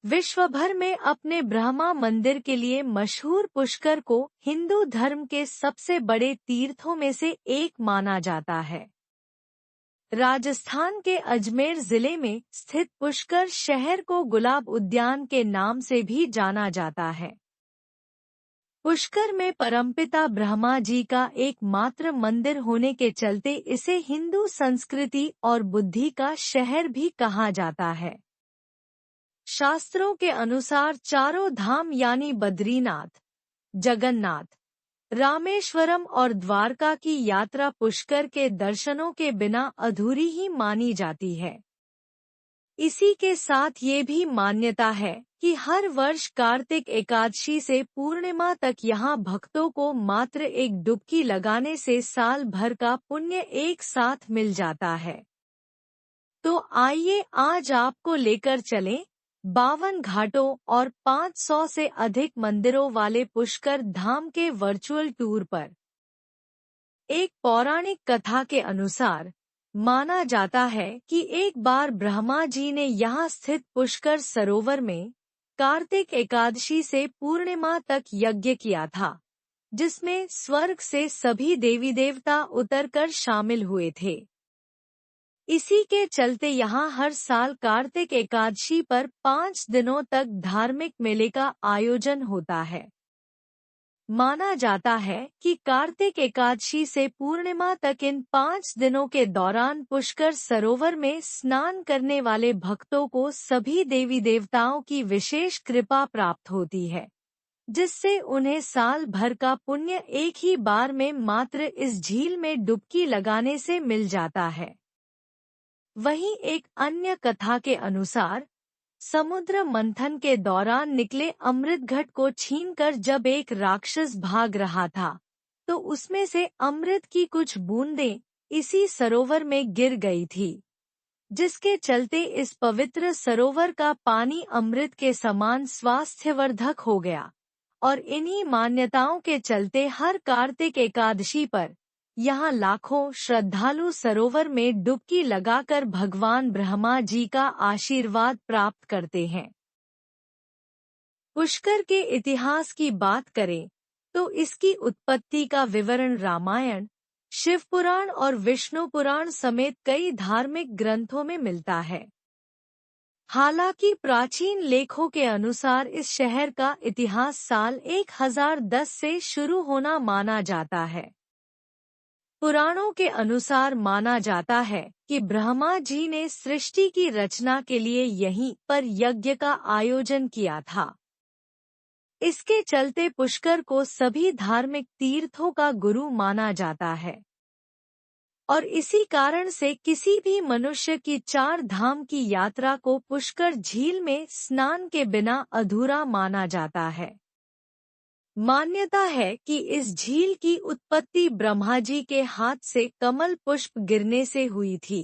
विश्व भर में अपने ब्रह्मा मंदिर के लिए मशहूर पुष्कर को हिंदू धर्म के सबसे बड़े तीर्थों में से एक माना जाता है। राजस्थान के अजमेर जिले में स्थित पुष्कर शहर को गुलाब उद्यान के नाम से भी जाना जाता है। पुष्कर में परमपिता ब्रह्मा जी का एकमात्र मंदिर होने के चलते इसे हिंदू संस्कृति और बुद्धि का शहर भी कहा जाता है। शास्त्रों के अनुसार चारों धाम यानी बद्रीनाथ, जगन्नाथ, रामेश्वरम और द्वारका की यात्रा पुष्कर के दर्शनों के बिना अधूरी ही मानी जाती है। इसी के साथ ये भी मान्यता है कि हर वर्ष कार्तिक एकादशी से पूर्णिमा तक यहाँ भक्तों को मात्र एक डुबकी लगाने से साल भर का पुण्य एक साथ मिल जाता है। तो आइए आज आपको लेकर चलें 52 घाटों और 500 से अधिक मंदिरों वाले पुष्कर धाम के वर्चुअल टूर पर। एक पौराणिक कथा के अनुसार माना जाता है कि एक बार ब्रह्मा जी ने यहाँ स्थित पुष्कर सरोवर में कार्तिक एकादशी से पूर्णिमा तक यज्ञ किया था, जिसमें स्वर्ग से सभी देवी देवता उतरकर शामिल हुए थे। इसी के चलते यहाँ हर साल कार्तिक एकादशी पर 5 दिनों तक धार्मिक मेले का आयोजन होता है। माना जाता है कि कार्तिक एकादशी से पूर्णिमा तक इन 5 दिनों के दौरान पुष्कर सरोवर में स्नान करने वाले भक्तों को सभी देवी देवताओं की विशेष कृपा प्राप्त होती है, जिससे उन्हें साल भर का पुण्य एक ही बार में मात्र इस झील में डुबकी लगाने से मिल जाता है। वहीं एक अन्य कथा के अनुसार समुद्र मंथन के दौरान निकले अमृत घट को छीनकर जब एक राक्षस भाग रहा था, तो उसमें से अमृत की कुछ बूंदें इसी सरोवर में गिर गई थी, जिसके चलते इस पवित्र सरोवर का पानी अमृत के समान स्वास्थ्यवर्धक हो गया। और इन्हीं मान्यताओं के चलते हर कार्तिक एकादशी पर यहाँ लाखों श्रद्धालु सरोवर में डुबकी लगाकर भगवान ब्रह्मा जी का आशीर्वाद प्राप्त करते हैं। पुष्कर के इतिहास की बात करें तो इसकी उत्पत्ति का विवरण रामायण, शिव पुराण और विष्णु पुराण समेत कई धार्मिक ग्रंथों में मिलता है। हालांकि प्राचीन लेखों के अनुसार इस शहर का इतिहास साल 1010 से शुरू होना माना जाता है। पुराणों के अनुसार माना जाता है कि ब्रह्मा जी ने सृष्टि की रचना के लिए यहीं पर यज्ञ का आयोजन किया था। इसके चलते पुष्कर को सभी धार्मिक तीर्थों का गुरु माना जाता है और इसी कारण से किसी भी मनुष्य की 4 धाम की यात्रा को पुष्कर झील में स्नान के बिना अधूरा माना जाता है। मान्यता है कि इस झील की उत्पत्ति ब्रह्मा जी के हाथ से कमल पुष्प गिरने से हुई थी।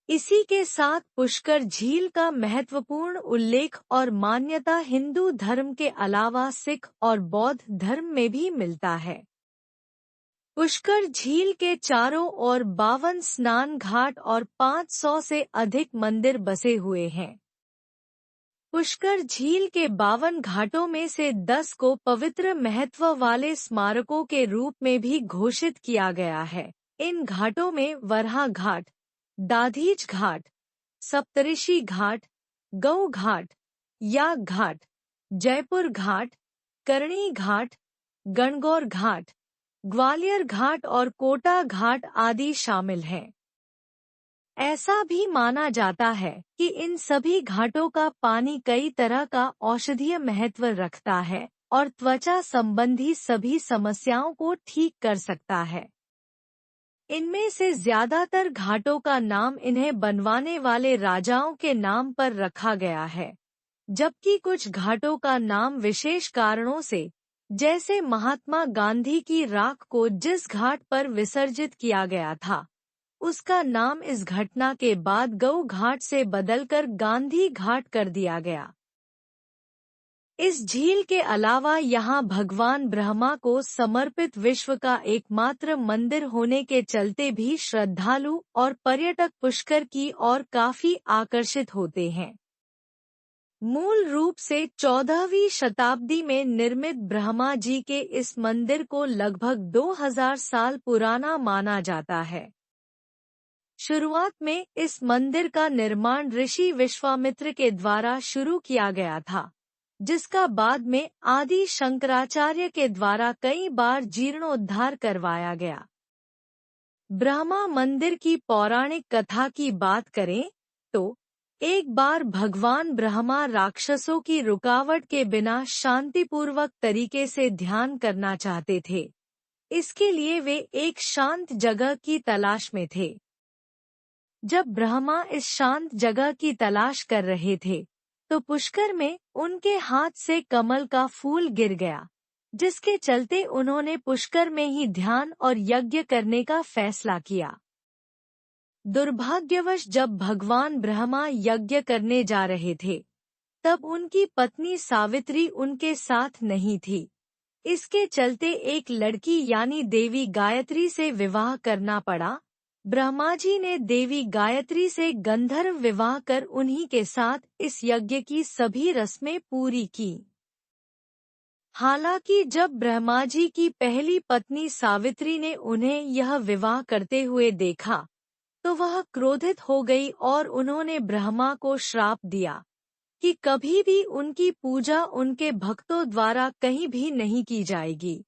इसी के साथ पुष्कर झील का महत्वपूर्ण उल्लेख और मान्यता हिंदू धर्म के अलावा सिख और बौद्ध धर्म में भी मिलता है। पुष्कर झील के चारों ओर 52 स्नान घाट और 500 से अधिक मंदिर बसे हुए हैं। पुष्कर झील के 52 घाटों में से 10 को पवित्र महत्व वाले स्मारकों के रूप में भी घोषित किया गया है। इन घाटों में वराह घाट, दाधीच घाट, सप्तऋषि घाट, गौ घाट, याग घाट, जयपुर घाट, करणी घाट, गणगौर घाट, ग्वालियर घाट और कोटा घाट आदि शामिल हैं। ऐसा भी माना जाता है कि इन सभी घाटों का पानी कई तरह का औषधीय महत्व रखता है और त्वचा संबंधी सभी समस्याओं को ठीक कर सकता है। इनमें से ज्यादातर घाटों का नाम इन्हें बनवाने वाले राजाओं के नाम पर रखा गया है, जबकि कुछ घाटों का नाम विशेष कारणों से, जैसे महात्मा गांधी की राख को जिस घाट पर विसर्जित किया गया था, उसका नाम इस घटना के बाद गौ घाट से बदलकर गांधी घाट कर दिया गया। इस झील के अलावा यहाँ भगवान ब्रह्मा को समर्पित विश्व का एकमात्र मंदिर होने के चलते भी श्रद्धालु और पर्यटक पुष्कर की ओर काफी आकर्षित होते हैं। मूल रूप से 14वीं शताब्दी में निर्मित ब्रह्मा जी के इस मंदिर को लगभग 2000 साल पुराना माना जाता है। शुरुआत में इस मंदिर का निर्माण ऋषि विश्वामित्र के द्वारा शुरू किया गया था, जिसका बाद में आदि शंकराचार्य के द्वारा कई बार जीर्णोद्धार करवाया गया। ब्रह्मा मंदिर की पौराणिक कथा की बात करें तो एक बार भगवान ब्रह्मा राक्षसों की रुकावट के बिना शांतिपूर्वक तरीके से ध्यान करना चाहते थे। इसके लिए वे एक शांत जगह की तलाश में थे। जब ब्रह्मा इस शांत जगह की तलाश कर रहे थे, तो पुष्कर में उनके हाथ से कमल का फूल गिर गया, जिसके चलते उन्होंने पुष्कर में ही ध्यान और यज्ञ करने का फैसला किया। दुर्भाग्यवश जब भगवान ब्रह्मा यज्ञ करने जा रहे थे, तब उनकी पत्नी सावित्री उनके साथ नहीं थी। इसके चलते एक लड़की यानी देवी गायत्री से विवाह करना पड़ा। ब्रह्मा जी ने देवी गायत्री से गंधर्व विवाह कर उन्हीं के साथ इस यज्ञ की सभी रस्में पूरी की। हालांकि जब ब्रह्मा जी की पहली पत्नी सावित्री ने उन्हें यह विवाह करते हुए देखा, तो वह क्रोधित हो गई और उन्होंने ब्रह्मा को श्राप दिया कि कभी भी उनकी पूजा उनके भक्तों द्वारा कहीं भी नहीं की जाएगी।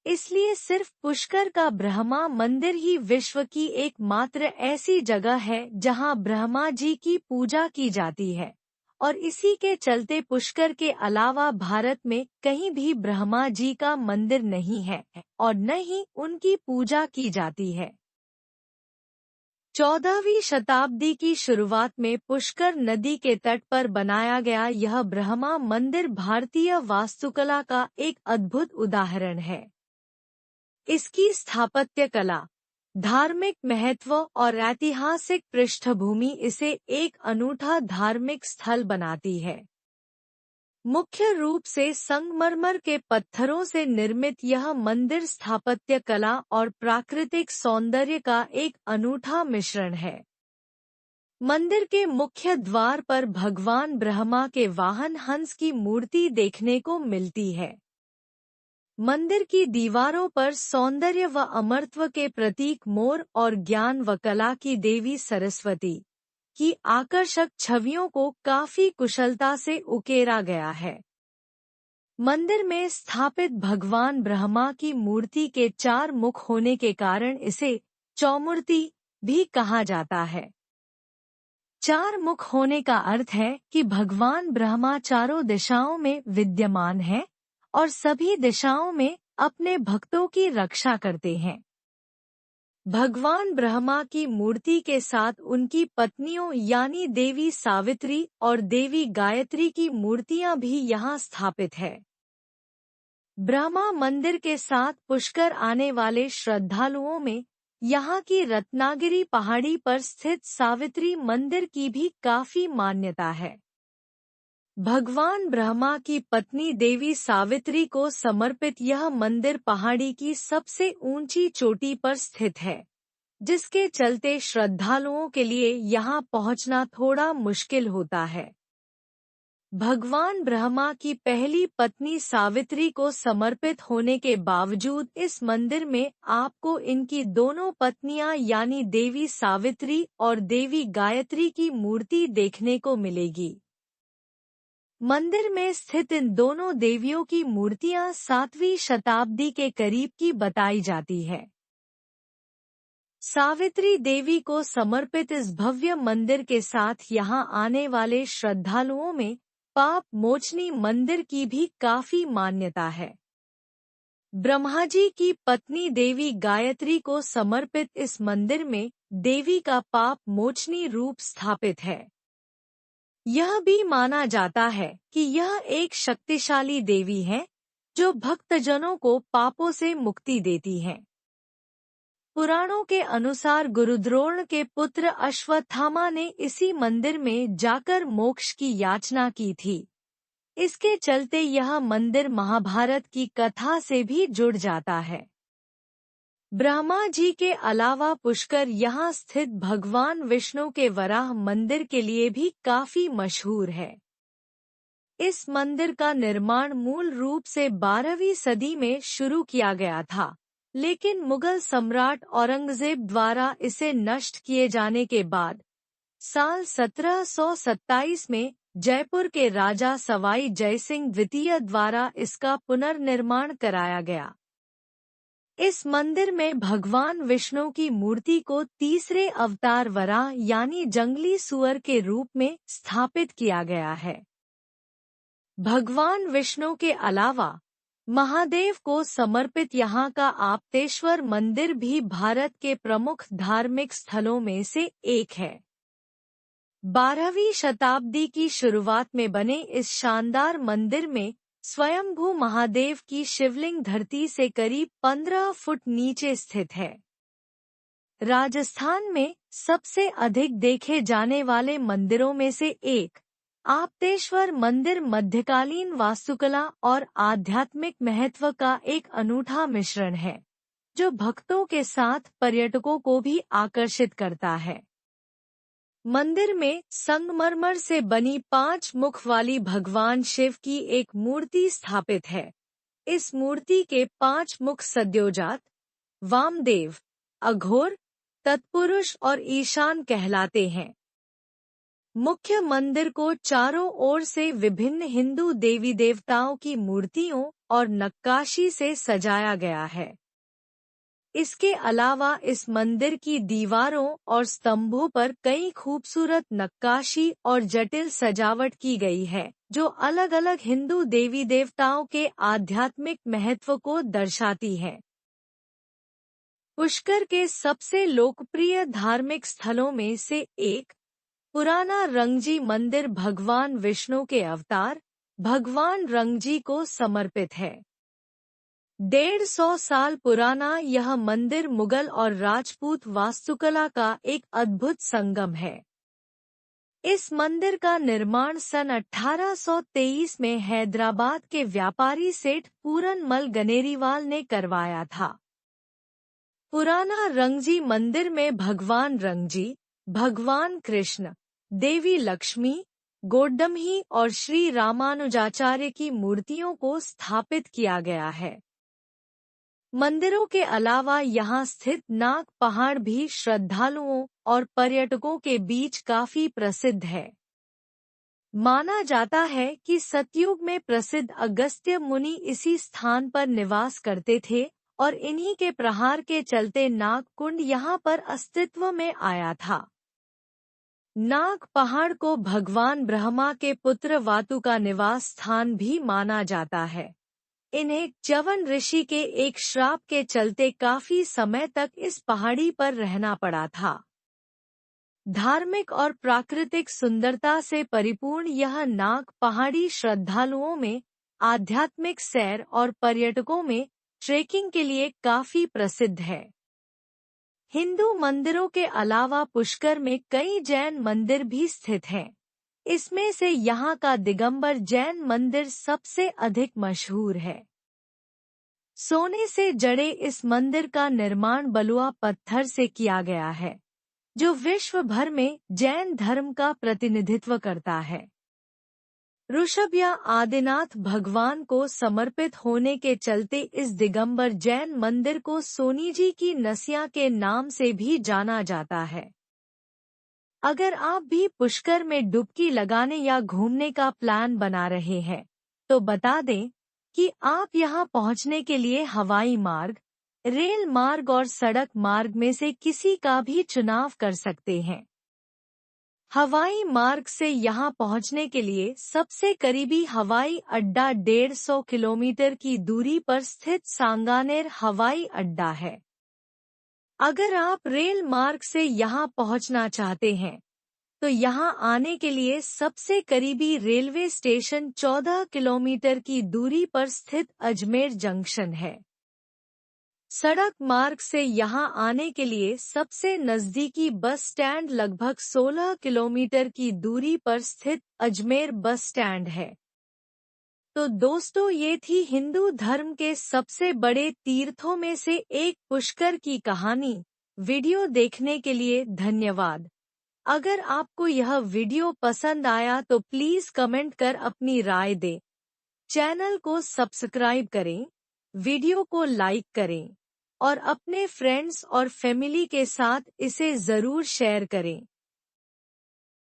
इसलिए सिर्फ पुष्कर का ब्रह्मा मंदिर ही विश्व की एकमात्र ऐसी जगह है जहां ब्रह्मा जी की पूजा की जाती है, और इसी के चलते पुष्कर के अलावा भारत में कहीं भी ब्रह्मा जी का मंदिर नहीं है और न ही उनकी पूजा की जाती है। 14वीं शताब्दी की शुरुआत में पुष्कर नदी के तट पर बनाया गया यह ब्रह्मा मंदिर भारतीय वास्तुकला का एक अद्भुत उदाहरण है। इसकी स्थापत्य कला, धार्मिक महत्व और ऐतिहासिक पृष्ठभूमि इसे एक अनूठा धार्मिक स्थल बनाती है। मुख्य रूप से संगमरमर के पत्थरों से निर्मित यह मंदिर स्थापत्य कला और प्राकृतिक सौंदर्य का एक अनूठा मिश्रण है। मंदिर के मुख्य द्वार पर भगवान ब्रह्मा के वाहन हंस की मूर्ति देखने को मिलती है। मंदिर की दीवारों पर सौंदर्य व अमरत्व के प्रतीक मोर और ज्ञान व कला की देवी सरस्वती की आकर्षक छवियों को काफी कुशलता से उकेरा गया है। मंदिर में स्थापित भगवान ब्रह्मा की मूर्ति के 4 मुख होने के कारण इसे चौमूर्ति भी कहा जाता है। 4 मुख होने का अर्थ है कि भगवान ब्रह्मा चारों दिशाओं में विद्यमान है और सभी दिशाओं में अपने भक्तों की रक्षा करते हैं। भगवान ब्रह्मा की मूर्ति के साथ उनकी पत्नियों यानी देवी सावित्री और देवी गायत्री की मूर्तियां भी यहाँ स्थापित है। ब्रह्मा मंदिर के साथ पुष्कर आने वाले श्रद्धालुओं में यहाँ की रत्नागिरी पहाड़ी पर स्थित सावित्री मंदिर की भी काफी मान्यता है। भगवान ब्रह्मा की पत्नी देवी सावित्री को समर्पित यह मंदिर पहाड़ी की सबसे ऊंची चोटी पर स्थित है, जिसके चलते श्रद्धालुओं के लिए यहाँ पहुँचना थोड़ा मुश्किल होता है। भगवान ब्रह्मा की पहली पत्नी सावित्री को समर्पित होने के बावजूद इस मंदिर में आपको इनकी दोनों पत्नियां यानी देवी सावित्री और देवी गायत्री की मूर्ति देखने को मिलेगी। मंदिर में स्थित इन दोनों देवियों की मूर्तियां 7वीं शताब्दी के करीब की बताई जाती है। सावित्री देवी को समर्पित इस भव्य मंदिर के साथ यहाँ आने वाले श्रद्धालुओं में पाप मोचनी मंदिर की भी काफी मान्यता है। ब्रह्मा जी की पत्नी देवी गायत्री को समर्पित इस मंदिर में देवी का पाप मोचनी रूप स्थापित है। यह भी माना जाता है कि यह एक शक्तिशाली देवी है जो भक्तजनों को पापों से मुक्ति देती है। पुराणों के अनुसार गुरुद्रोण के पुत्र अश्वत्थामा ने इसी मंदिर में जाकर मोक्ष की याचना की थी। इसके चलते यह मंदिर महाभारत की कथा से भी जुड़ जाता है। ब्रह्मा जी के अलावा पुष्कर यहाँ स्थित भगवान विष्णु के वराह मंदिर के लिए भी काफी मशहूर है। इस मंदिर का निर्माण मूल रूप से 12वीं सदी में शुरू किया गया था, लेकिन मुगल सम्राट औरंगजेब द्वारा इसे नष्ट किए जाने के बाद साल 1727 में जयपुर के राजा सवाई जयसिंह द्वितीय द्वारा इसका पुनर्निर्माण कराया गया। इस मंदिर में भगवान विष्णु की मूर्ति को तीसरे अवतार वराह यानी जंगली सुअर के रूप में स्थापित किया गया है। भगवान विष्णु के अलावा महादेव को समर्पित यहाँ का आपतेश्वर मंदिर भी भारत के प्रमुख धार्मिक स्थलों में से एक है। 12वीं शताब्दी की शुरुआत में बने इस शानदार मंदिर में स्वयंभू महादेव की शिवलिंग धरती से करीब 15 फुट नीचे स्थित है। राजस्थान में सबसे अधिक देखे जाने वाले मंदिरों में से एक आपतेश्वर मंदिर मध्यकालीन वास्तुकला और आध्यात्मिक महत्व का एक अनूठा मिश्रण है, जो भक्तों के साथ पर्यटकों को भी आकर्षित करता है। मंदिर में संगमरमर से बनी 5 मुख वाली भगवान शिव की एक मूर्ति स्थापित है। इस मूर्ति के 5 मुख सद्योजात, वामदेव, अघोर, तत्पुरुष और ईशान कहलाते हैं। मुख्य मंदिर को चारों ओर से विभिन्न हिंदू देवी देवताओं की मूर्तियों और नक्काशी से सजाया गया है। इसके अलावा इस मंदिर की दीवारों और स्तंभों पर कई खूबसूरत नक्काशी और जटिल सजावट की गई है, जो अलग अलग हिंदू देवी देवताओं के आध्यात्मिक महत्व को दर्शाती है। पुष्कर के सबसे लोकप्रिय धार्मिक स्थलों में से एक पुराना रंगजी मंदिर भगवान विष्णु के अवतार भगवान रंगजी को समर्पित है। 150 साल पुराना यह मंदिर मुगल और राजपूत वास्तुकला का एक अद्भुत संगम है। इस मंदिर का निर्माण सन 1823 में हैदराबाद के व्यापारी सेठ पूरनमल गनेरीवाल ने करवाया था। पुराना रंगजी मंदिर में भगवान रंगजी, भगवान कृष्ण, देवी लक्ष्मी, गोड्डमही और श्री रामानुजाचार्य की मूर्तियों को स्थापित किया गया है। मंदिरों के अलावा यहाँ स्थित नाग पहाड़ भी श्रद्धालुओं और पर्यटकों के बीच काफी प्रसिद्ध है। माना जाता है कि सतयुग में प्रसिद्ध अगस्त्य मुनि इसी स्थान पर निवास करते थे और इन्हीं के प्रहार के चलते नाग कुंड यहाँ पर अस्तित्व में आया था। नाग पहाड़ को भगवान ब्रह्मा के पुत्र वातु का निवास स्थान भी माना जाता है। इन्हें च्यवन ऋषि के एक श्राप के चलते काफी समय तक इस पहाड़ी पर रहना पड़ा था। धार्मिक और प्राकृतिक सुंदरता से परिपूर्ण यह नाग पहाड़ी श्रद्धालुओं में आध्यात्मिक सैर और पर्यटकों में ट्रेकिंग के लिए काफी प्रसिद्ध है। हिंदू मंदिरों के अलावा पुष्कर में कई जैन मंदिर भी स्थित हैं। इसमें से यहाँ का दिगंबर जैन मंदिर सबसे अधिक मशहूर है। सोने से जड़े इस मंदिर का निर्माण बलुआ पत्थर से किया गया है, जो विश्व भर में जैन धर्म का प्रतिनिधित्व करता है। ऋषभ या आदिनाथ भगवान को समर्पित होने के चलते इस दिगंबर जैन मंदिर को सोनीजी की नसिया के नाम से भी जाना जाता है। अगर आप भी पुष्कर में डुबकी लगाने या घूमने का प्लान बना रहे हैं, तो बता दें कि आप यहां पहुंचने के लिए हवाई मार्ग, रेल मार्ग और सड़क मार्ग में से किसी का भी चुनाव कर सकते हैं। हवाई मार्ग से यहां पहुंचने के लिए सबसे करीबी हवाई अड्डा 150 किलोमीटर की दूरी पर स्थित सांगानेर हवाई अड्डा है। अगर आप रेल मार्ग से यहां पहुंचना चाहते हैं, तो यहां आने के लिए सबसे करीबी रेलवे स्टेशन 14 किलोमीटर की दूरी पर स्थित अजमेर जंक्शन है। सड़क मार्ग से यहां आने के लिए सबसे नजदीकी बस स्टैंड लगभग 16 किलोमीटर की दूरी पर स्थित अजमेर बस स्टैंड है। तो दोस्तों, ये थी हिंदू धर्म के सबसे बड़े तीर्थों में से एक पुष्कर की कहानी। वीडियो देखने के लिए धन्यवाद। अगर आपको यह वीडियो पसंद आया तो प्लीज कमेंट कर अपनी राय दें। चैनल को सब्सक्राइब करें, वीडियो को लाइक करें और अपने फ्रेंड्स और फैमिली के साथ इसे जरूर शेयर करें।